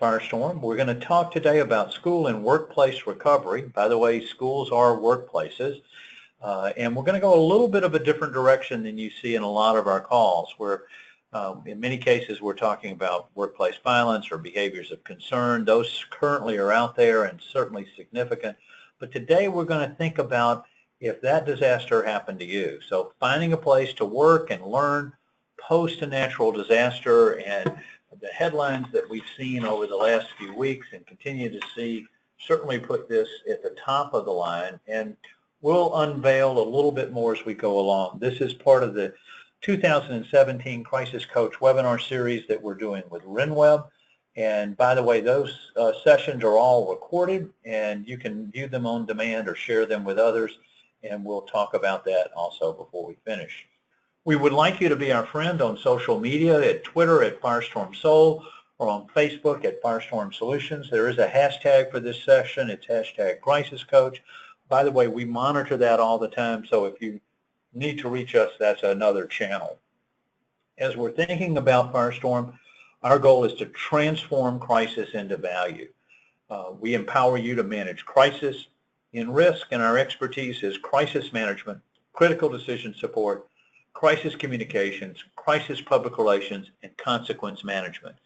Firestorm. We're going to talk today about school and workplace recovery. By the way, schools are workplaces. And we're going to go a little bit of a different direction than you see in a lot of our calls, where in many cases we're talking about workplace violence or behaviors of concern. Those currently are out there and certainly significant. But today we're going to think about if that disaster happened to you. So finding a place to work and learn post a natural disaster, and the headlines that we've seen over the last few weeks and continue to see certainly put this at the top of the line, and we'll unveil a little bit more as we go along. This is part of the 2017 Crisis Coach webinar series that we're doing with RenWeb. And by the way, those sessions are all recorded, and you can view them on demand or share them with others, and we'll talk about that also before we finish. We would like you to be our friend on social media, at Twitter at Firestorm Soul, or on Facebook at Firestorm Solutions. There is a hashtag for this session. It's hashtag Crisis Coach. By the way, we monitor that all the time, so if you need to reach us, that's another channel. As we're thinking about Firestorm, our goal is to transform crisis into value. We empower you to manage crisis in risk, and our expertise is crisis management, critical decision support, crisis communications, crisis public relations, and consequence management.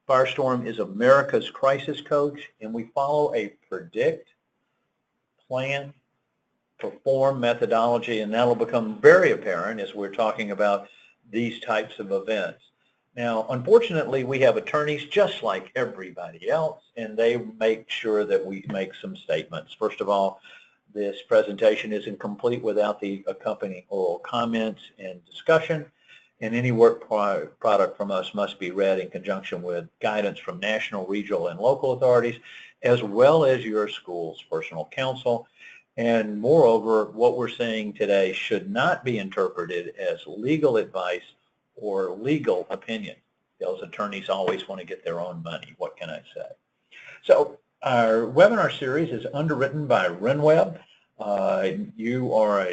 Firestorm is America's crisis coach, and we follow a predict, plan, perform methodology, and that'll become very apparent as we're talking about these types of events. Now, unfortunately, we have attorneys just like everybody else, and they make sure that we make some statements. First of all, this presentation isn't complete without the accompanying oral comments and discussion, and any work product from us must be read in conjunction with guidance from national, regional, and local authorities, as well as your school's personal counsel. And moreover, what we're saying today should not be interpreted as legal advice or legal opinion. Those attorneys always want to get their own money. What can I say? So our webinar series is underwritten by RenWeb. You are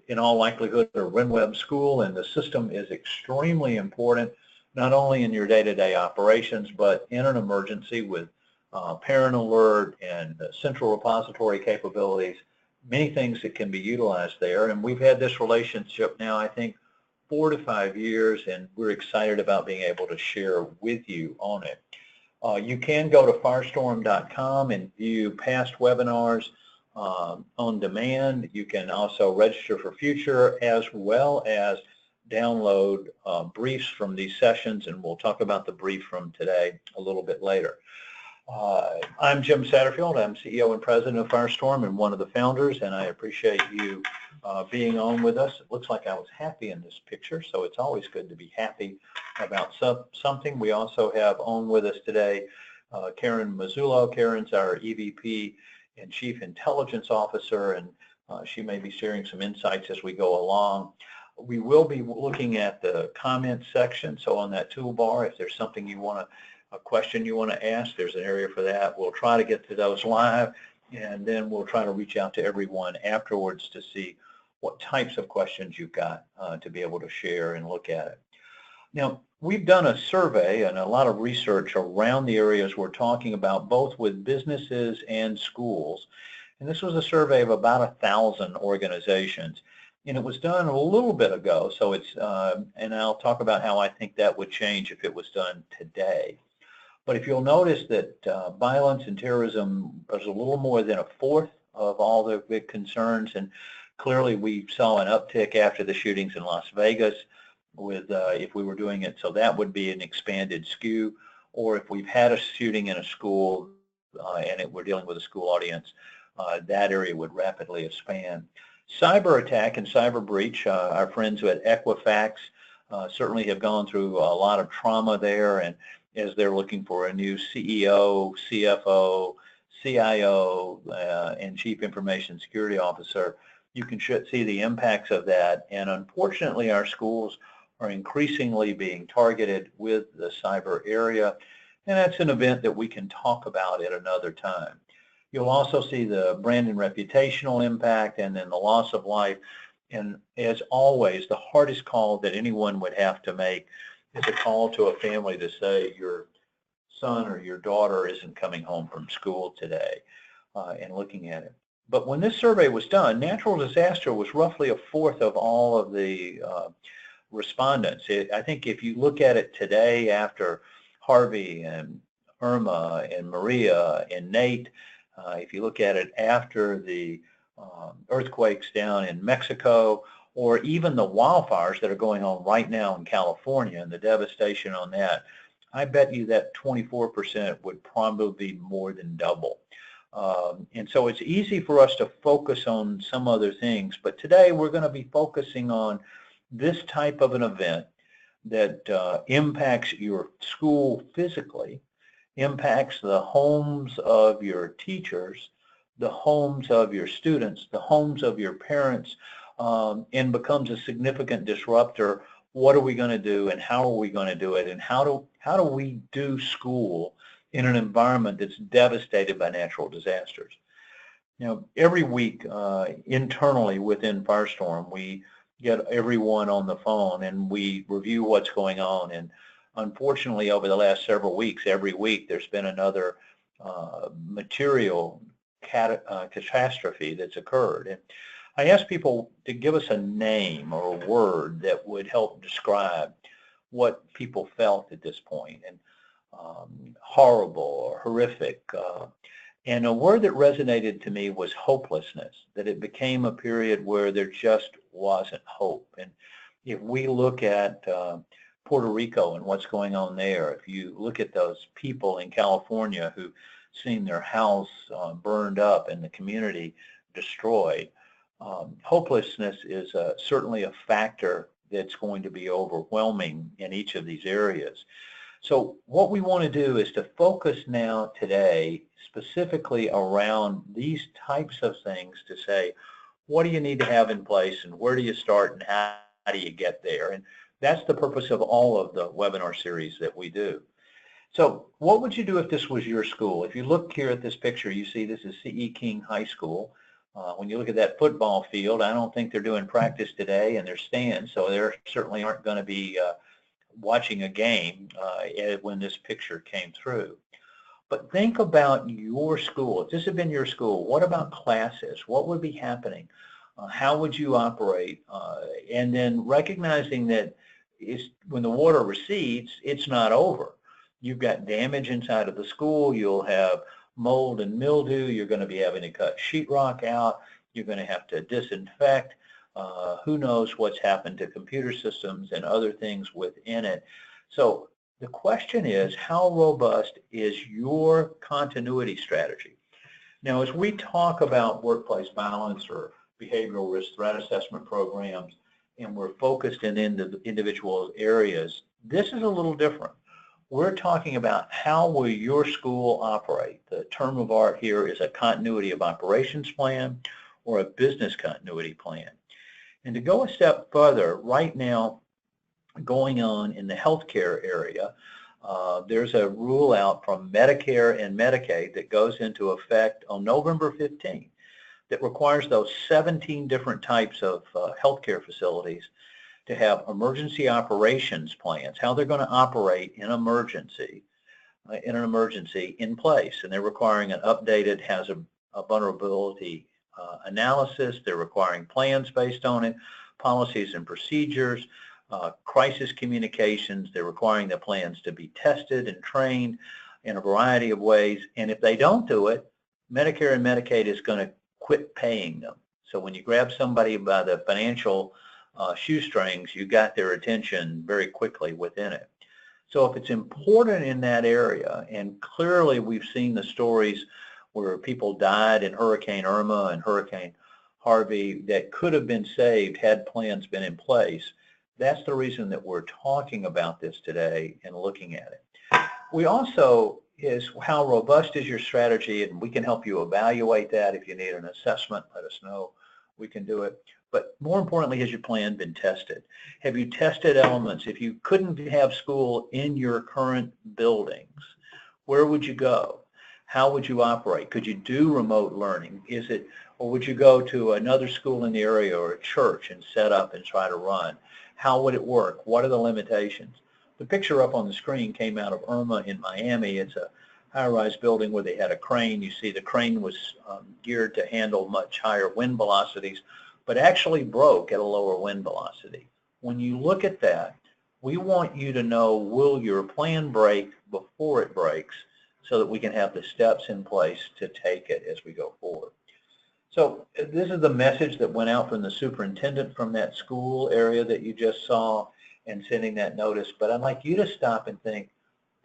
in all likelihood a RenWeb school, and the system is extremely important, not only in your day-to-day operations, but in an emergency with parent alert and central repository capabilities, many things that can be utilized there. And we've had this relationship now, I think, 4 to 5 years, and we're excited about being able to share with you on it. You can go to firestorm.com and view past webinars on demand. You can also register for future, as well as download briefs from these sessions, and we'll talk about the brief from today a little bit later. I'm Jim Satterfield. I'm CEO and President of Firestorm and one of the founders, and I appreciate you being on with us. It looks like I was happy in this picture, so it's always good to be happy about something. We also have on with us today Karen Mazzullo. Karen's our EVP and Chief Intelligence Officer, and she may be sharing some insights as we go along. We will be looking at the comment section, so on that toolbar, if there's something you want to a question you want to ask, there's an area for that. We'll try to get to those live, and then we'll try to reach out to everyone afterwards to see what types of questions you've got to be able to share and look at it. Now, we've done a survey and a lot of research around the areas we're talking about, both with businesses and schools. And this was a survey of about 1,000 organizations. And it was done a little bit ago, so it's, and I'll talk about how I think that would change if it was done today. But if you'll notice that violence and terrorism was a little more than 1/4 of all the big concerns, and clearly we saw an uptick after the shootings in Las Vegas with if we were doing it, so that would be an expanded skew, or if we've had a shooting in a school and we're dealing with a school audience, that area would rapidly expand. Cyber attack and cyber breach, our friends at Equifax certainly have gone through a lot of trauma there, and as they're looking for a new CEO, CFO, CIO, and Chief Information Security Officer, you can see the impacts of that. And unfortunately, our schools are increasingly being targeted with the cyber area, and that's an event that we can talk about at another time. You'll also see the brand and reputational impact, and then the loss of life. And as always, the hardest call that anyone would have to make is a call to a family to say, your son or your daughter isn't coming home from school today, and looking at it. But when this survey was done, natural disaster was roughly a fourth of all of the respondents. I think if you look at it today after Harvey and Irma and Maria and Nate, if you look at it after the earthquakes down in Mexico, or even the wildfires that are going on right now in California and the devastation on that, I bet you that 24% would probably be more than double. And so it's easy for us to focus on some other things, but today we're going to be focusing on this type of an event that impacts your school physically, impacts the homes of your teachers, the homes of your students, the homes of your parents, and becomes a significant disruptor. What are we going to do, and how are we going to do it, and how do we do school in an environment that's devastated by natural disasters? You know, every week internally within Firestorm, we get everyone on the phone and we review what's going on. And unfortunately, over the last several weeks, every week there's been another material catastrophe that's occurred. And I asked people to give us a name or a word that would help describe what people felt at this point. And horrible or horrific. And a word that resonated to me was hopelessness, that it became a period where there just wasn't hope. And if we look at Puerto Rico and what's going on there, if you look at those people in California who've seen their house burned up and the community destroyed, hopelessness is certainly a factor that's going to be overwhelming in each of these areas. So what we want to do is to focus now today specifically around these types of things to say, what do you need to have in place, and where do you start, and how do you get there? And that's the purpose of all of the webinar series that we do. So what would you do if this was your school? If you look here at this picture, you see this is C.E. King High School. When you look at that football field, I don't think they're doing practice today in their stands, so they certainly aren't going to be watching a game when this picture came through. But think about your school. If this had been your school, what about classes? What would be happening? How would you operate? And then recognizing that when the water recedes, it's not over. You've got damage inside of the school. You'll have mold and mildew. You're going to be having to cut sheetrock out. You're going to have to disinfect. Who knows what's happened to computer systems and other things within it. So the question is, how robust is your continuity strategy? Now, as we talk about workplace balance or behavioral risk threat assessment programs, and we're focused in individual areas, this is a little different. We're talking about how will your school operate. The term of art here is a continuity of operations plan or a business continuity plan. And to go a step further, right now, going on in the healthcare area, there's a rule out from Medicare and Medicaid that goes into effect on November 15th that requires those 17 different types of healthcare facilities to have emergency operations plans, how they're going to operate in an emergency in place. And they're requiring an updated hazard vulnerability analysis. They're requiring plans based on it, policies and procedures, crisis communications. They're requiring the plans to be tested and trained in a variety of ways. And if they don't do it, Medicare and Medicaid is going to quit paying them. So when you grab somebody by the financial shoestrings, you got their attention very quickly within it. So if it's important in that area, and clearly we've seen the stories where people died in Hurricane Irma and Hurricane Harvey that could have been saved had plans been in place. That's the reason that we're talking about this today and looking at it. We also is how robust is your strategy, and we can help you evaluate that. If you need an assessment, let us know. We can do it. But more importantly, has your plan been tested? Have you tested elements? If you couldn't have school in your current buildings, where would you go? How would you operate? Could you do remote learning? Or would you go to another school in the area or a church and set up and try to run? How would it work? What are the limitations? The picture up on the screen came out of Irma in Miami. It's a high-rise building where they had a crane. You see the crane was geared to handle much higher wind velocities, but actually broke at a lower wind velocity. When you look at that, we want you to know, will your plan break before it breaks, so that we can have the steps in place to take it as we go forward. So this is the message that went out from the superintendent from that school area that you just saw and sending that notice. But I'd like you to stop and think,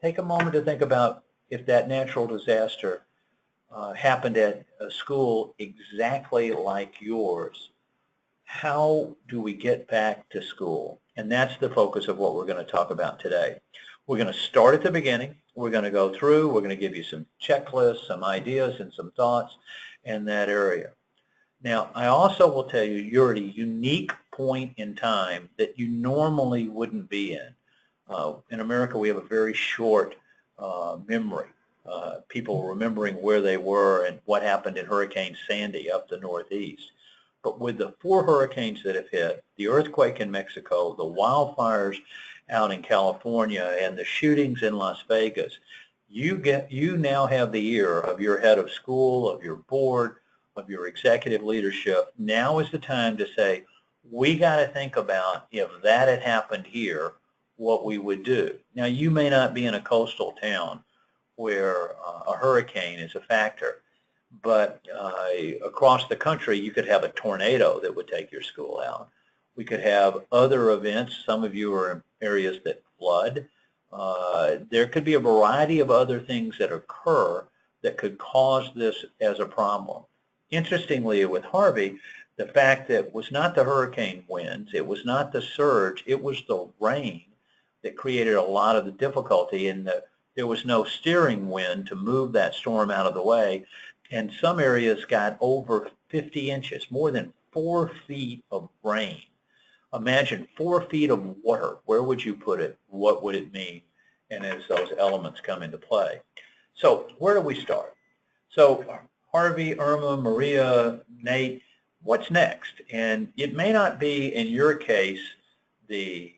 take a moment to think about if that natural disaster happened at a school exactly like yours, how do we get back to school? And that's the focus of what we're going to talk about today. We're going to start at the beginning. We're going to go through. We're going to give you some checklists, some ideas, and some thoughts in that area. Now, I also will tell you, you're at a unique point in time that you normally wouldn't be in. In America, we have a very short memory. People remembering where they were and what happened in Hurricane Sandy up the Northeast. But with the 4 hurricanes that have hit, the earthquake in Mexico, the wildfires out in California, and the shootings in Las Vegas, you now have the ear of your head of school, of your board, of your executive leadership. Now is the time to say, we got to think about, if that had happened here, what we would do. Now, you may not be in a coastal town where a hurricane is a factor, but across the country, you could have a tornado that would take your school out. We could have other events. Some of you are in areas that flood. There could be a variety of other things that occur that could cause this as a problem. Interestingly, with Harvey, the fact that it was not the hurricane winds, it was not the surge, it was the rain that created a lot of the difficulty, and there was no steering wind to move that storm out of the way. And some areas got over 50 inches, more than 4 feet of rain. Imagine 4 feet of water. Where would you put it? What would it mean? And as those elements come into play. So where do we start? So Harvey, Irma, Maria, Nate, what's next? And it may not be, in your case, the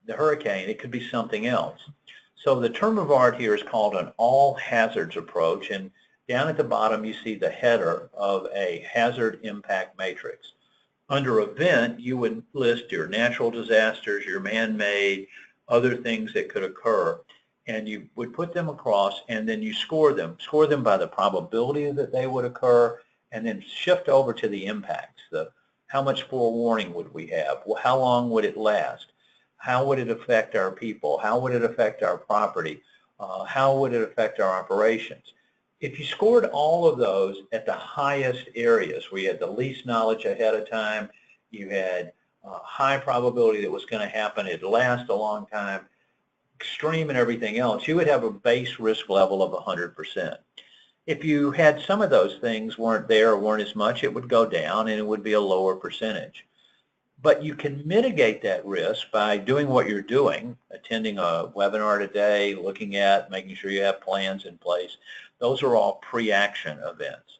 hurricane. It could be something else. So the term of art here is called an all hazards approach. And down at the bottom, you see the header of a hazard impact matrix. Under event, you would list your natural disasters, your man-made, other things that could occur, and you would put them across, and then you score them by the probability that they would occur, and then shift over to the impacts. How much forewarning would we have? How long would it last? How would it affect our people? How would it affect our property? How would it affect our operations? If you scored all of those at the highest areas, where you had the least knowledge ahead of time, you had high probability that was going to happen, it'd last a long time, extreme and everything else, you would have a base risk level of 100%. If you had some of those things weren't there or weren't as much, it would go down and it would be a lower percentage. But you can mitigate that risk by doing what you're doing, attending a webinar today, looking at, making sure you have plans in place. Those are all pre-action events.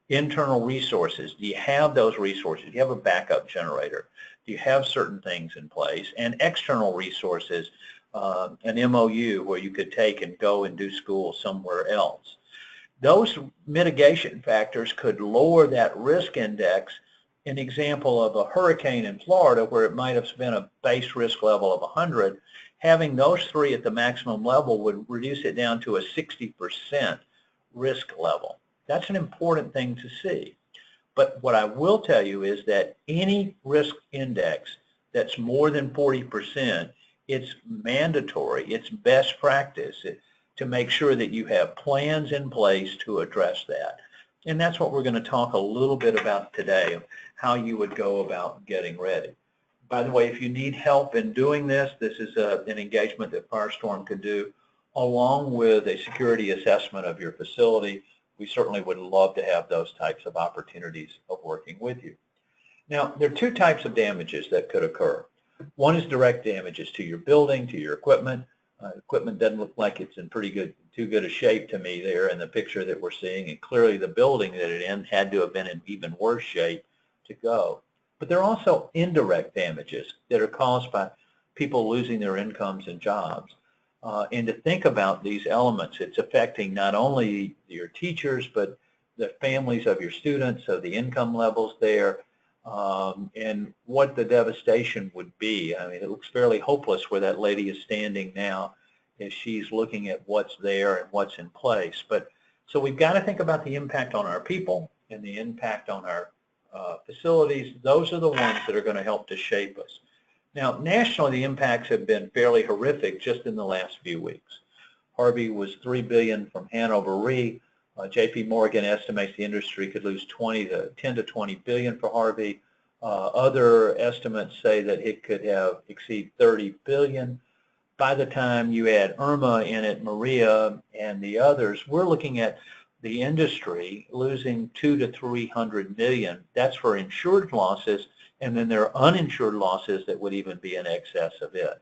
Internal resources, do you have those resources? Do you have a backup generator? Do you have certain things in place? And external resources, an MOU where you could take and go and do school somewhere else. Those mitigation factors could lower that risk index. An example of a hurricane in Florida where it might have been a base risk level of 100, having those 3 at the maximum level would reduce it down to a 60% risk level. That's an important thing to see. But what I will tell you is that any risk index that's more than 40%, it's mandatory, it's best practice to make sure that you have plans in place to address that. And that's what we're going to talk a little bit about today, of how you would go about getting ready. By the way, if you need help in doing this, this is an engagement that Firestorm could do, along with a security assessment of your facility. We certainly would love to have those types of opportunities of working with you. Now, there are 2 types of damages that could occur. One is direct damages to your building, to your equipment. Equipment doesn't look like it's in too good a shape to me there in the picture that we're seeing, and clearly the building that it in had to have been in even worse shape to go. But there are also indirect damages that are caused by people losing their incomes and jobs. And to think about these elements, it's affecting not only your teachers, but the families of your students, so the income levels there, and what the devastation would be. I mean, it looks fairly hopeless where that lady is standing now as she's looking at what's there and what's in place. But so we've got to think about the impact on our people and the impact on our facilities. Those are the ones that are going to help to shape us. Now, nationally, the impacts have been fairly horrific just in the last few weeks. Harvey was $3 billion from Hanover Re. JP Morgan estimates the industry could lose 10 to 20 billion for Harvey. Other estimates say that it could exceed 30 billion. By the time you add Irma in it, Maria, and the others, we're looking at the industry losing 200 to 300 million. That's for insured losses, and then there are uninsured losses that would even be in excess of it.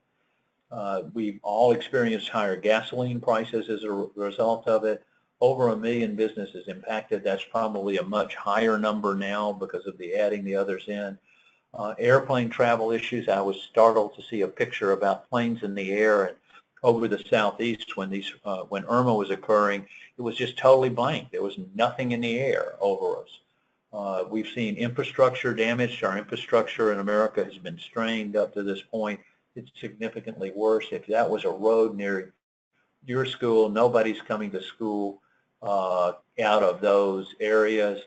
We've all experienced higher gasoline prices as a result of it. Over 1 million businesses impacted. That's probably a much higher number now because of adding the others in. Airplane travel issues. I was startled to see a picture about planes in the air and over the southeast when Irma was occurring. It was just totally blank. There was nothing in the air over us. We've seen infrastructure damage. Our infrastructure in America has been strained up to this point. It's significantly worse. If that was a road near your school, nobody's coming to school out of those areas.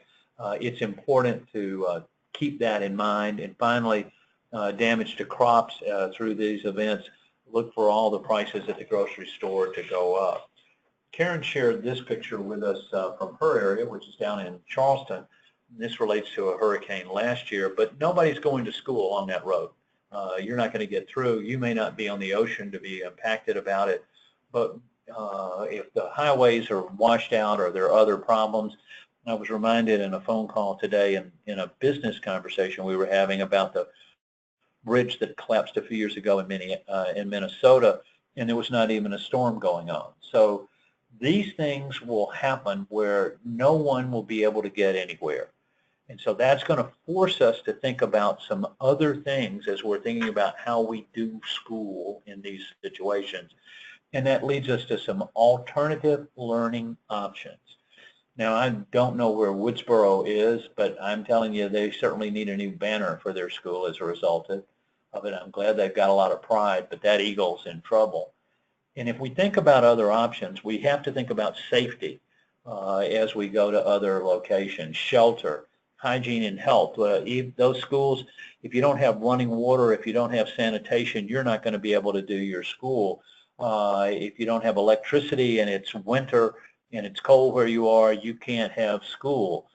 It's important to keep that in mind. And finally, damage to crops through these events. Look for all the prices at the grocery store to go up. Karen shared this picture with us from her area, which is down in Charleston. This relates to a hurricane last year, but nobody's going to school on that road. You're not going to get through. You may not be on the ocean to be impacted about it, but if the highways are washed out or there are other problems. I was reminded in a phone call today in a business conversation we were having about the bridge that collapsed a few years ago in Minnesota, and there was not even a storm going on. So these things will happen where no one will be able to get anywhere. And so that's going to force us to think about some other things as we're thinking about how we do school in these situations. And that leads us to some alternative learning options. Now, I don't know where Woodsboro is, but I'm telling you, they certainly need a new banner for their school as a result of it. I'm glad they've got a lot of pride, but that eagle's in trouble. And if we think about other options, we have to think about safety as we go to other locations, shelter, hygiene and health. Those schools, if you don't have running water, if you don't have sanitation, you're not going to be able to do your school. If you don't have electricity and it's winter and it's cold where you are, you can't have school.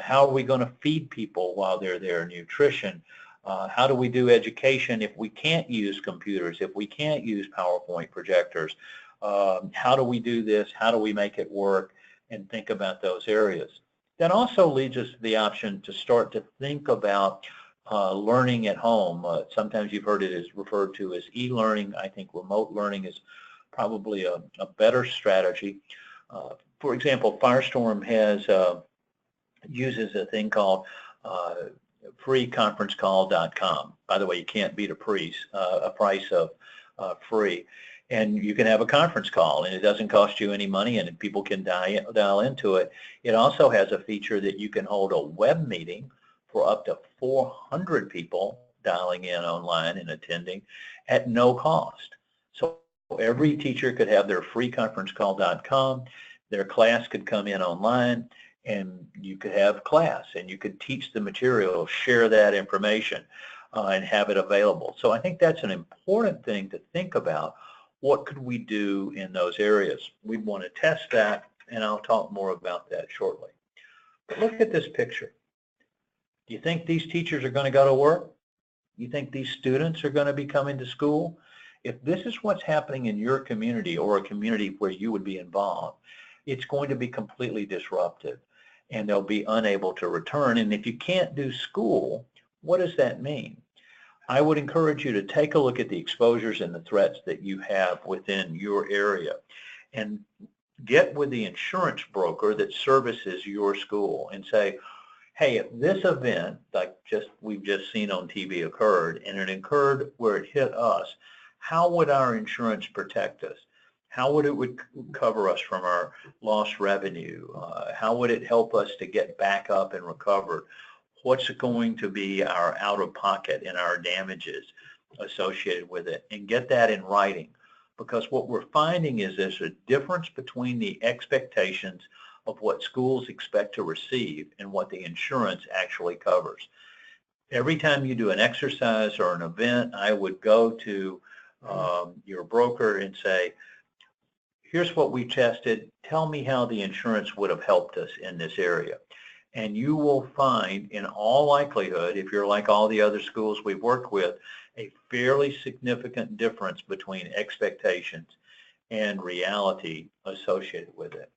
How are we going to feed people while they're there? Nutrition. How do we do education if we can't use computers, if we can't use PowerPoint projectors? How do we do this? How do we make it work? And think about those areas. That also leads us to the option to start to think about learning at home. Sometimes you've heard it is referred to as e-learning. I think remote learning is probably a better strategy. For example, Firestorm uses a thing called freeconferencecall.com. By the way, you can't beat a price of free. And you can have a conference call, and it doesn't cost you any money, and people can dial into it. It also has a feature that you can hold a web meeting for up to 400 people dialing in online and attending at no cost. So every teacher could have their freeconferencecall.com. Their class could come in online, and you could have class, and you could teach the material, share that information, and have it available. So I think that's an important thing to think about. What could we do in those areas? We want to test that, and I'll talk more about that shortly. But look at this picture. Do you think these teachers are going to go to work? You think these students are going to be coming to school? If this is what's happening in your community or a community where you would be involved, it's going to be completely disruptive, and they'll be unable to return. And if you can't do school, what does that mean? I would encourage you to take a look at the exposures and the threats that you have within your area and get with the insurance broker that services your school and say, hey, if this event like we've just seen on TV occurred and it occurred where it hit us, how would our insurance protect us? How would it would cover us from our lost revenue? How would it help us to get back up and recover? What's going to be our out-of-pocket and our damages associated with it? And get that in writing. Because what we're finding is there's a difference between the expectations of what schools expect to receive and what the insurance actually covers. Every time you do an exercise or an event, I would go to your broker and say, here's what we tested. Tell me how the insurance would have helped us in this area. And you will find, in all likelihood, if you're like all the other schools we've worked with, a fairly significant difference between expectations and reality associated with it.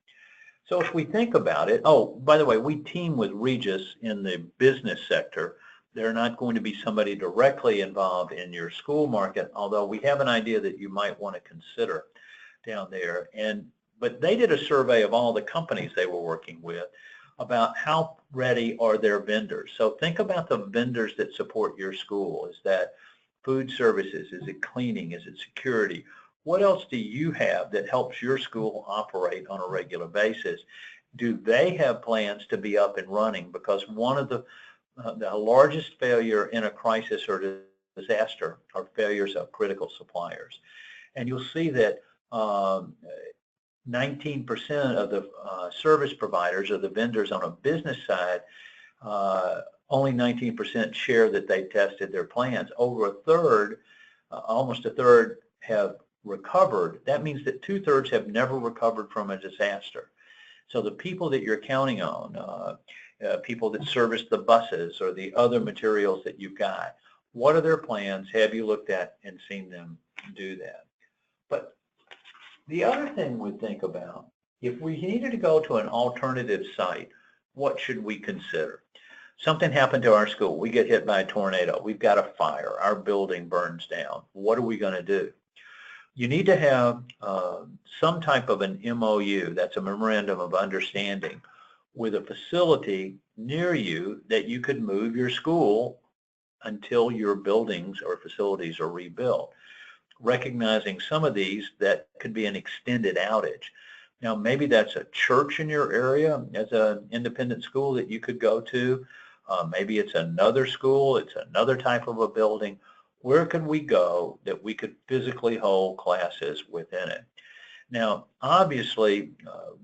So if we think about it, oh, by the way, we team with Regis in the business sector. They're not going to be somebody directly involved in your school market, although we have an idea that you might want to consider down there. But they did a survey of all the companies they were working with about how ready are their vendors. So think about the vendors that support your school. Is that food services? Is it cleaning? Is it security? What else do you have that helps your school operate on a regular basis? Do they have plans to be up and running? Because one of the largest failure in a crisis or disaster are failures of critical suppliers. And you'll see that 19% of the service providers or the vendors on a business side, only 19% share that they tested their plans. Over a third, almost a third have recovered. That means that 2/3 have never recovered from a disaster. So the people that you're counting on, people that service the buses or the other materials that you've got, what are their plans? Have you looked at and seen them do that? But the other thing we think about, if we needed to go to an alternative site, what should we consider? Something happened to our school. We get hit by a tornado. We've got a fire. Our building burns down. What are we going to do? You need to have some type of an MOU, that's a memorandum of understanding, with a facility near you that you could move your school until your buildings or facilities are rebuilt. Recognizing some of these, that could be an extended outage. Now, maybe that's a church in your area as an independent school that you could go to. Maybe it's another school, it's another type of a building. Where could we go that we could physically hold classes within it? Now, obviously,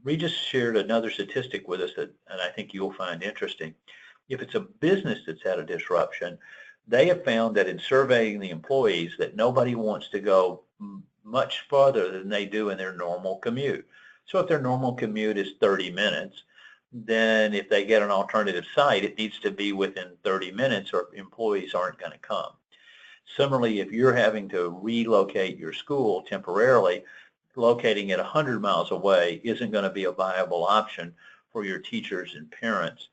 Regis shared another statistic with us that, and I think you'll find interesting. If it's a business that's had a disruption, they have found that in surveying the employees that nobody wants to go much farther than they do in their normal commute. So if their normal commute is 30 minutes, then if they get an alternative site, it needs to be within 30 minutes or employees aren't going to come. Similarly, if you're having to relocate your school temporarily, locating it 100 miles away isn't going to be a viable option for your teachers and parents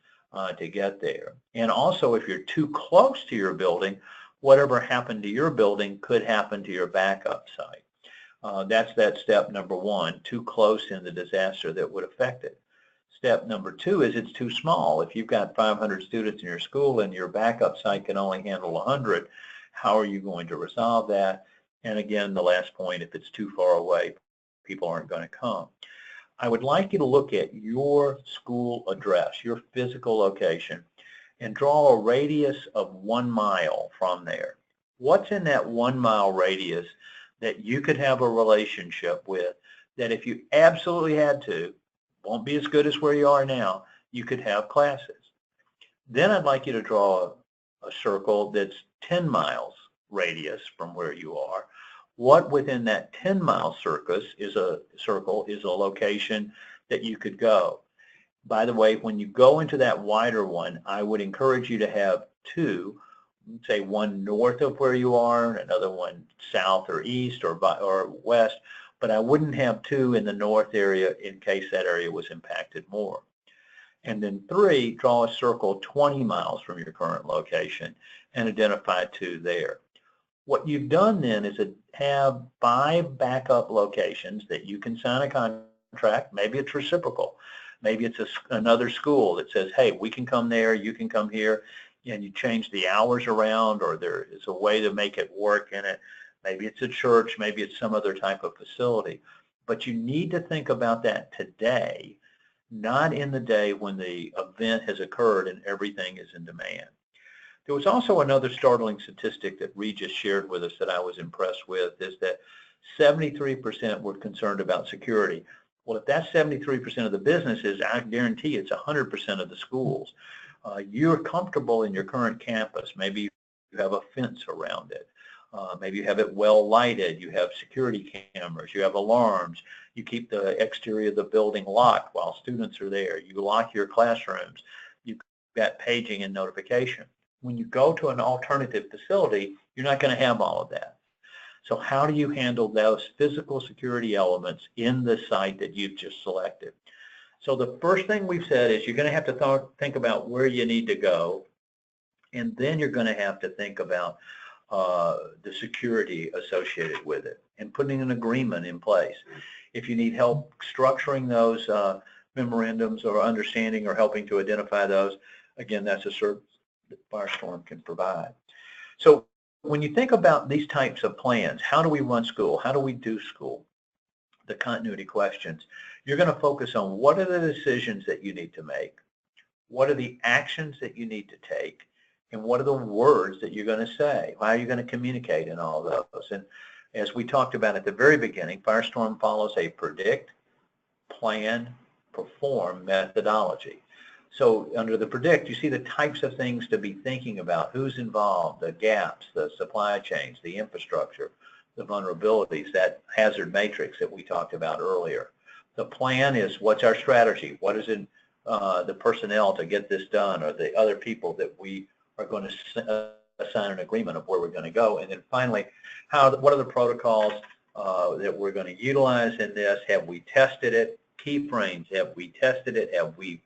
to get there. And also, if you're too close to your building, whatever happened to your building could happen to your backup site. That's that step number one, too close in the disaster that would affect it. Step number two is it's too small. If you've got 500 students in your school and your backup site can only handle 100, how are you going to resolve that? And again, the last point, if it's too far away, people aren't going to come. I would like you to look at your school address, your physical location, and draw a radius of 1 mile from there. What's in that 1 mile radius that you could have a relationship with that if you absolutely had to, won't be as good as where you are now, you could have classes? Then I'd like you to draw a circle that's 10 miles radius from where you are. What within that 10-mile circle is a location that you could go. By the way, when you go into that wider one, I would encourage you to have two, say one north of where you are, another one south or east or west, but I wouldn't have two in the north area in case that area was impacted more. And then three, draw a circle 20 miles from your current location and identify two there. What you've done then is have 5 backup locations that you can sign a contract. Maybe it's reciprocal. Maybe it's another school that says, hey, we can come there, you can come here, and you change the hours around, or there is a way to make it work in it. Maybe it's a church, maybe it's some other type of facility. But you need to think about that today, not in the day when the event has occurred and everything is in demand. There was also another startling statistic that Regis shared with us that I was impressed with, is that 73% were concerned about security. Well, if that's 73% of the businesses, I guarantee it's 100% of the schools. You're comfortable in your current campus. Maybe you have a fence around it. Maybe you have it well lighted. You have security cameras. You have alarms. You keep the exterior of the building locked while students are there. You lock your classrooms. You've got paging and notification. When you go to an alternative facility, you're not going to have all of that. So how do you handle those physical security elements in the site that you've just selected? So the first thing we've said is you're going to have to think about where you need to go, and then you're going to have to think about the security associated with it and putting an agreement in place. If you need help structuring those memorandums or understanding or helping to identify those, again, that's a service that Firestorm can provide. So when you think about these types of plans, how do we run school? How do we do school? The continuity questions. You're going to focus on what are the decisions that you need to make, what are the actions that you need to take, and what are the words that you're going to say? How are you going to communicate in all of those? And as we talked about at the very beginning, Firestorm follows a predict, plan, perform methodology. So under the predict, you see the types of things to be thinking about, who's involved, the gaps, the supply chains, the infrastructure, the vulnerabilities, that hazard matrix that we talked about earlier. The plan is, what's our strategy? What is in the personnel to get this done, or the other people that we are going to assign an agreement of where we're going to go. And then finally, what are the protocols that we're going to utilize in this? Have we tested it? Key frames, have we tested it? Have we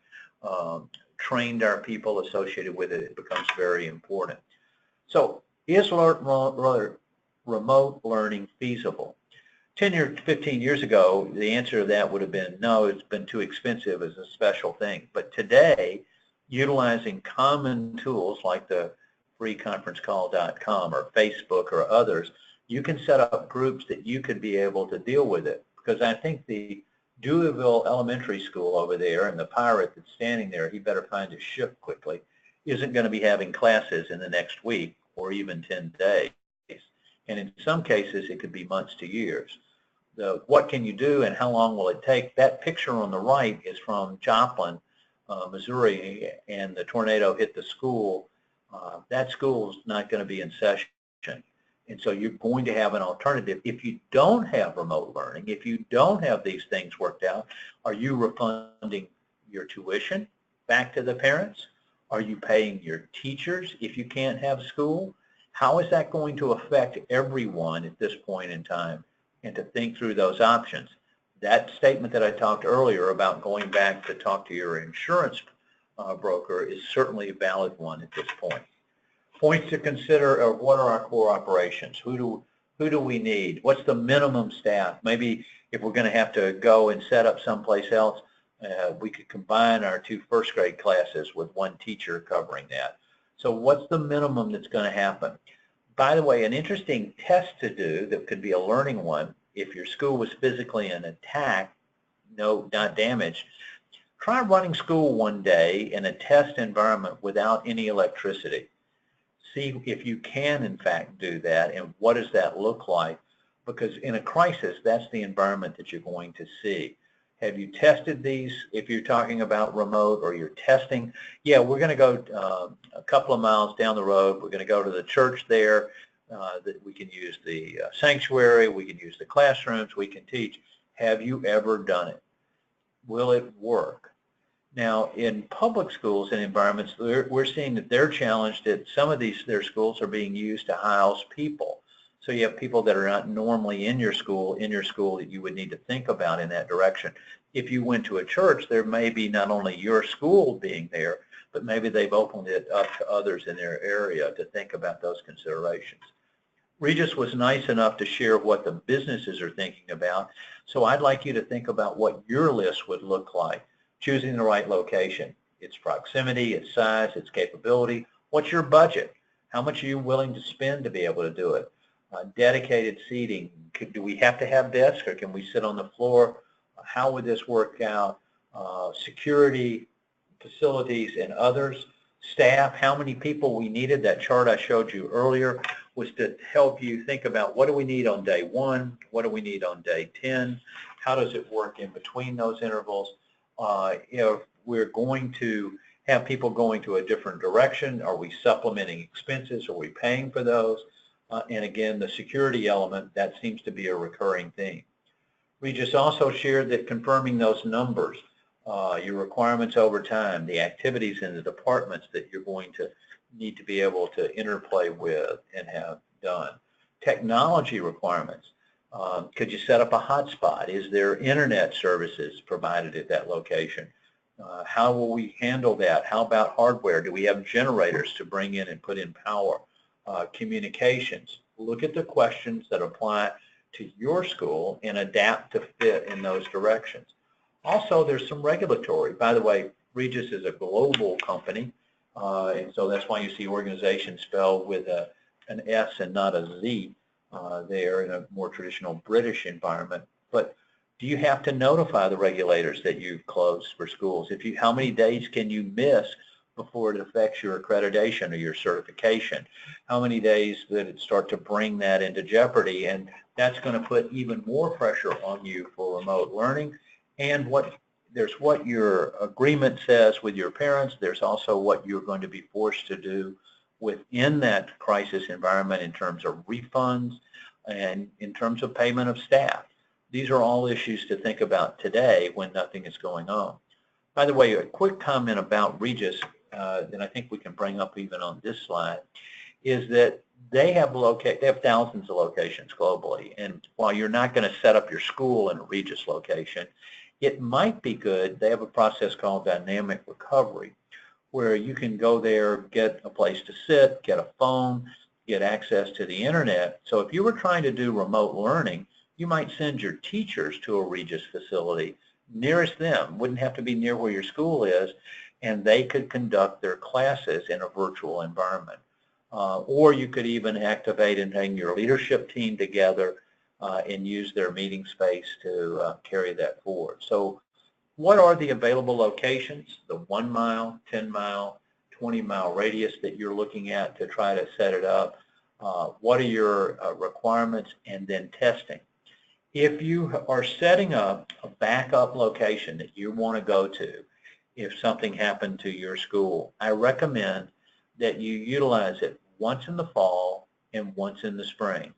trained our people associated with it? It becomes very important. So is remote learning feasible? 10 or 15 years ago, the answer to that would have been no, it's been too expensive as a special thing. But today, utilizing common tools like the freeconferencecall.com or Facebook or others, you can set up groups that you could be able to deal with it. Because I think the Deweyville Elementary School over there, and the pirate that's standing there, he better find his ship quickly, isn't going to be having classes in the next week or even 10 days. And in some cases, it could be months to years. What can you do and how long will it take? That picture on the right is from Joplin, Missouri, and the tornado hit the school. That school is not going to be in session. And so you're going to have an alternative. If you don't have remote learning, if you don't have these things worked out, are you refunding your tuition back to the parents? Are you paying your teachers if you can't have school? How is that going to affect everyone at this point in time? And to think through those options. That statement that I talked earlier about going back to talk to your insurance broker is certainly a valid one at this point. Points to consider are, what are our core operations? Who do we need? What's the minimum staff? Maybe if we're going to have to go and set up someplace else, we could combine our 2 first grade classes with 1 teacher covering that. So what's the minimum that's going to happen? By the way, an interesting test to do that could be a learning one, if your school was physically an attack, no, not damaged, try running school one day in a test environment without any electricity. See if you can, in fact, do that, and what does that look like? Because in a crisis, that's the environment that you're going to see. Have you tested these? If you're talking about remote or you're testing, yeah, we're going to go a couple of miles down the road. We're going to go to the church there. That we can use the sanctuary. We can use the classrooms. We can teach. Have you ever done it? Will it work? Now, in public schools and environments, we're seeing that they're challenged that some of their schools are being used to house people. So you have people that are not normally in your school that you would need to think about in that direction. If you went to a church, there may be not only your school being there, but maybe they've opened it up to others in their area to think about those considerations. Regis was nice enough to share what the businesses are thinking about. So I'd like you to think about what your list would look like. Choosing the right location, its proximity, its size, its capability. What's your budget? How much are you willing to spend to be able to do it? dedicated seating. Do we have to have desks, or can we sit on the floor? How would this work out? Security, facilities, and others. Staff, how many people we needed. That chart I showed you earlier was to help you think about what do we need on day 1, what do we need on day 10, how does it work in between those intervals. If we're going to have people going to a different direction, are we supplementing expenses, are we paying for those? And again, the security element, that seems to be a recurring theme. We just also shared that confirming those numbers, your requirements over time, the activities in the departments that you're going to need to be able to interplay with and have done. Technology requirements. Could you set up a hotspot? Is there internet services provided at that location? How will we handle that? How about hardware? Do we have generators to bring in and put in power? Communications. Look at the questions that apply to your school and adapt to fit in those directions. Also, there's some regulatory. By the way, Regis is a global company, and so that's why you see organization spelled with an S and not a Z there in a more traditional British environment. But do you have to notify the regulators that you've closed for schools? How many days can you miss before it affects your accreditation or your certification? How many days would it start to bring that into jeopardy? And that's going to put even more pressure on you for remote learning. And there's what your agreement says with your parents. There's also what you're going to be forced to do within that crisis environment in terms of refunds and in terms of payment of staff. These are all issues to think about today when nothing is going on. By the way, a quick comment about Regis that I think we can bring up even on this slide is that they have thousands of locations globally. And while you're not going to set up your school in a Regis location, it might be good. They have a process called dynamic recovery, where you can go there, get a place to sit, get a phone, get access to the internet. So if you were trying to do remote learning, you might send your teachers to a Regis facility nearest them. Wouldn't have to be near where your school is, and they could conduct their classes in a virtual environment. Or you could even activate and bring your leadership team together and use their meeting space to carry that forward. So what are the available locations, the 1 mile, 10 mile, 20-mile radius that you're looking at to try to set it up? What are your requirements? And then testing. If you are setting up a backup location that you want to go to if something happened to your school, I recommend that you utilize it once in the fall and once in the spring,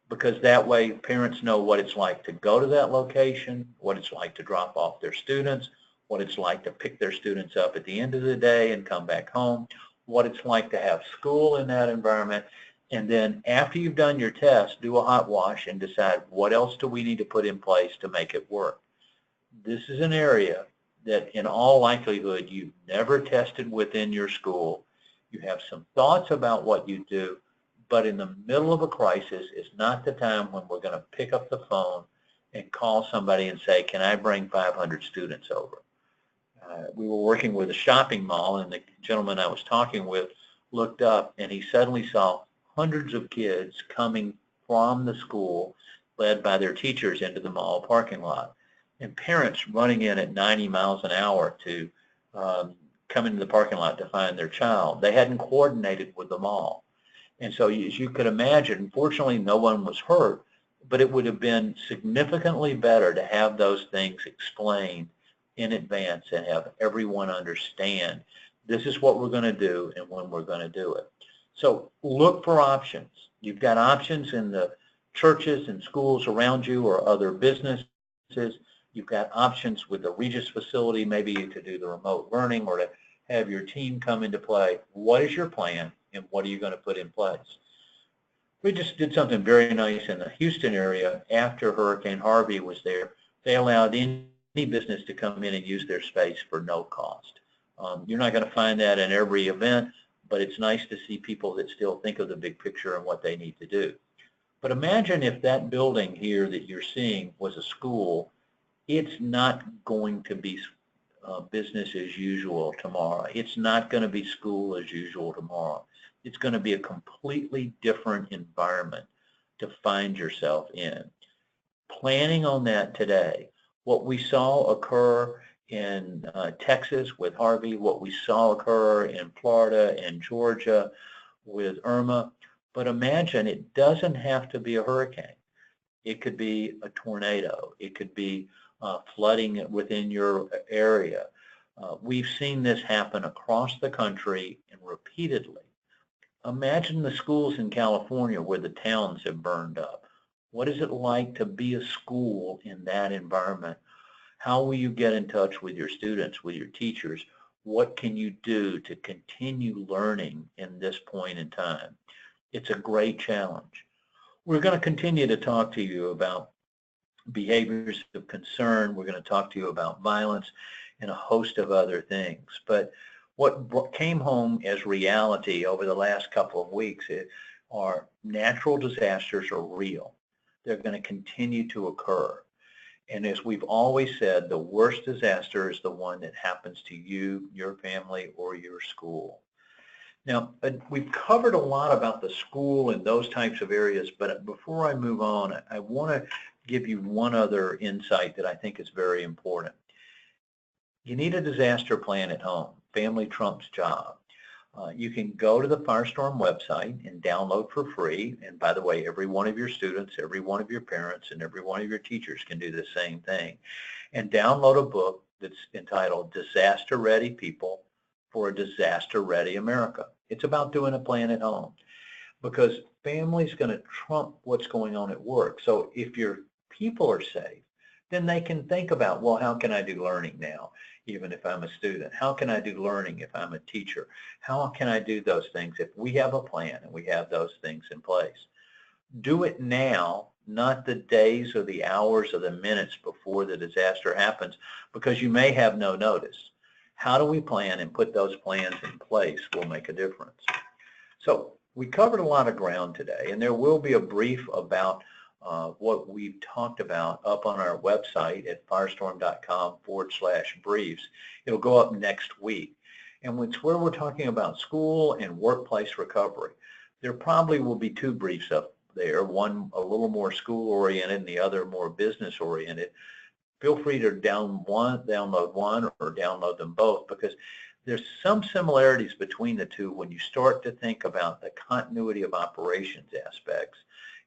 because that way parents know what it's like to go to that location, what it's like to drop off their students, what it's like to pick their students up at the end of the day and come back home, what it's like to have school in that environment. And then after you've done your test, do a hot wash and decide what else do we need to put in place to make it work. This is an area that in all likelihood you've never tested within your school. You have some thoughts about what you do, but in the middle of a crisis is not the time when we're going to pick up the phone and call somebody and say, can I bring 500 students over? We were working with a shopping mall, and the gentleman I was talking with looked up and he suddenly saw hundreds of kids coming from the school led by their teachers into the mall parking lot, and parents running in at 90 miles an hour to come into the parking lot to find their child. They hadn't coordinated with the mall. And so as you could imagine, fortunately no one was hurt, but it would have been significantly better to have those things explained in advance and have everyone understand this is what we're going to do and when we're going to do it. So look for options. You've got options in the churches and schools around you or other businesses. You've got options with the Regis facility, maybe to do the remote learning or to have your team come into play. What is your plan and what are you going to put in place? We just did something very nice in the Houston area after Hurricane Harvey was there. They allowed any business to come in and use their space for no cost. You're not going to find that in every event, but it's nice to see people that still think of the big picture and what they need to do. But imagine if that building here that you're seeing was a school. It's not going to be business as usual tomorrow. It's not going to be school as usual tomorrow. It's going to be a completely different environment to find yourself in. Planning on that today. What we saw occur in Texas with Harvey, what we saw occur in Florida and Georgia with Irma, but imagine it doesn't have to be a hurricane. It could be a tornado. It could be flooding within your area. We've seen this happen across the country and repeatedly. Imagine the schools in California where the towns have burned up. What is it like to be a school in that environment? How will you get in touch with your students, with your teachers? What can you do to continue learning in this point in time? It's a great challenge. We're going to continue to talk to you about behaviors of concern. We're going to talk to you about violence and a host of other things. But what came home as reality over the last couple of weeks are natural disasters are real. They're going to continue to occur. And as we've always said, the worst disaster is the one that happens to you, your family, or your school. Now, we've covered a lot about the school and those types of areas, but before I move on, I want to give you one other insight that I think is very important. You need a disaster plan at home. Family trumps job. You can go to the Firestorm website and download for free. And by the way, every one of your students, every one of your parents, and every one of your teachers can do the same thing. And download a book that's entitled Disaster Ready People for a Disaster Ready America. It's about doing a plan at home because family's going to trump what's going on at work. So if your people are safe, then they can think about, well, how can I do learning now, even if I'm a student? How can I do learning if I'm a teacher? How can I do those things if we have a plan and we have those things in place? Do it now, not the days or the hours or the minutes before the disaster happens, because you may have no notice. How do we plan and put those plans in place will make a difference. So we covered a lot of ground today, and there will be a brief about what we've talked about up on our website at firestorm.com/briefs. It'll go up next week. And it's where we're talking about school and workplace recovery. There probably will be two briefs up there, one a little more school-oriented and the other more business-oriented. Feel free to download one or download them both, because there's some similarities between the two when you start to think about the continuity of operations aspects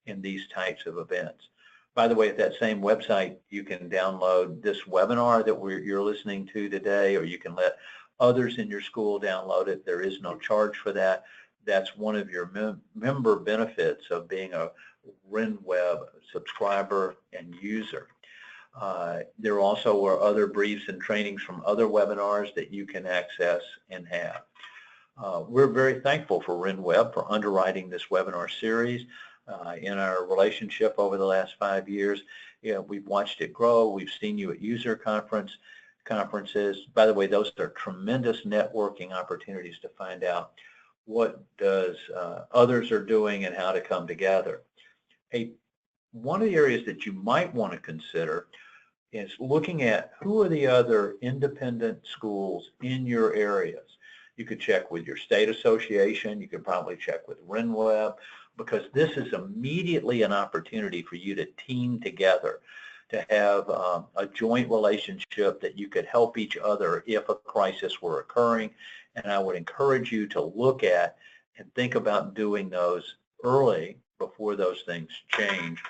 in these types of events. By the way, at that same website, you can download this webinar that you're listening to today, or you can let others in your school download it. There is no charge for that. That's one of your member benefits of being a RenWeb subscriber and user. There also are other briefs and trainings from other webinars that you can access and have. We're very thankful for RenWeb for underwriting this webinar series. In our relationship over the last 5 years, we've watched it grow. We've seen you at user conferences. By the way, those are tremendous networking opportunities to find out what does others are doing and how to come together. One of the areas that you might want to consider is looking at who are the other independent schools in your areas. You could check with your state association. You could probably check with RenWeb, because this is immediately an opportunity for you to team together, to have a joint relationship that you could help each other if a crisis were occurring. And I would encourage you to look at and think about doing those early before those things change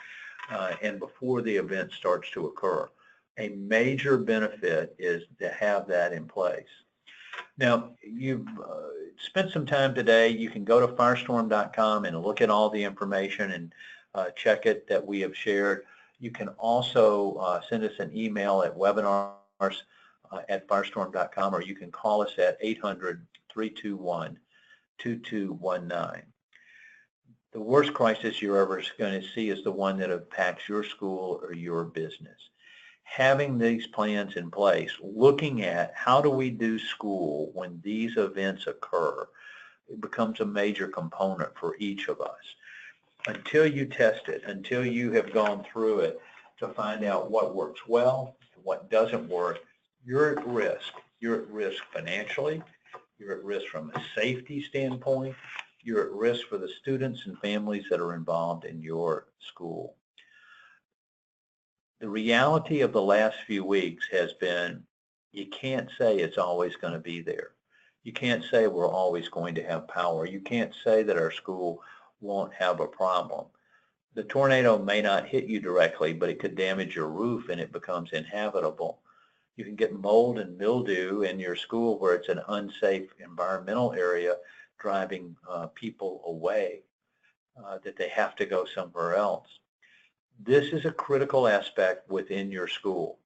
and before the event starts to occur. A major benefit is to have that in place. Now, you've spent some time today. You can go to firestorm.com and look at all the information and check it that we have shared. You can also send us an email at webinars@firestorm.com, or you can call us at 800-321-2219. The worst crisis you're ever going to see is the one that impacts your school or your business. Having these plans in place, looking at how do we do school when these events occur, it becomes a major component for each of us. Until you test it, until you have gone through it to find out what works well, what doesn't work, you're at risk. You're at risk financially. You're at risk from a safety standpoint. you're at risk for the students and families that are involved in your school. The reality of the last few weeks has been, you can't say it's always going to be there. You can't say we're always going to have power. You can't say that our school won't have a problem. The tornado may not hit you directly, but it could damage your roof and it becomes inhabitable. You can get mold and mildew in your school where it's an unsafe environmental area, driving people away, that they have to go somewhere else. This is a critical aspect within your school.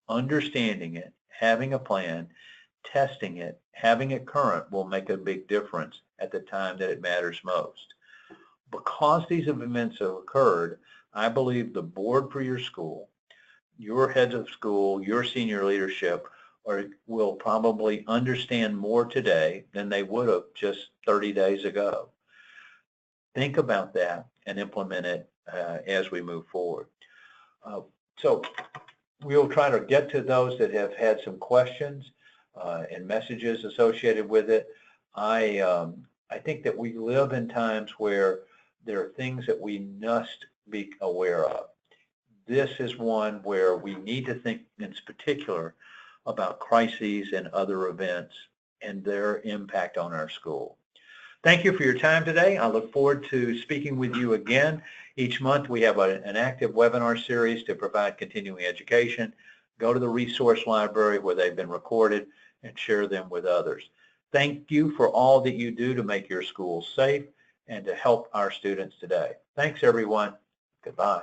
Understanding it, having a plan, testing it, having it current will make a big difference at the time that it matters most. Because these events have occurred, I believe the board for your school, your heads of school, your senior leadership will probably understand more today than they would have just 30 days ago. Think about that and implement it as we move forward. So we'll try to get to those that have had some questions and messages associated with it. I think that we live in times where there are things that we must be aware of. This is one where we need to think in particular about crises and other events and their impact on our school. Thank you for your time today. I look forward to speaking with you again. Each month we have an active webinar series to provide continuing education. Go to the resource library where they've been recorded and share them with others. Thank you for all that you do to make your school safe and to help our students today. Thanks, everyone. Goodbye.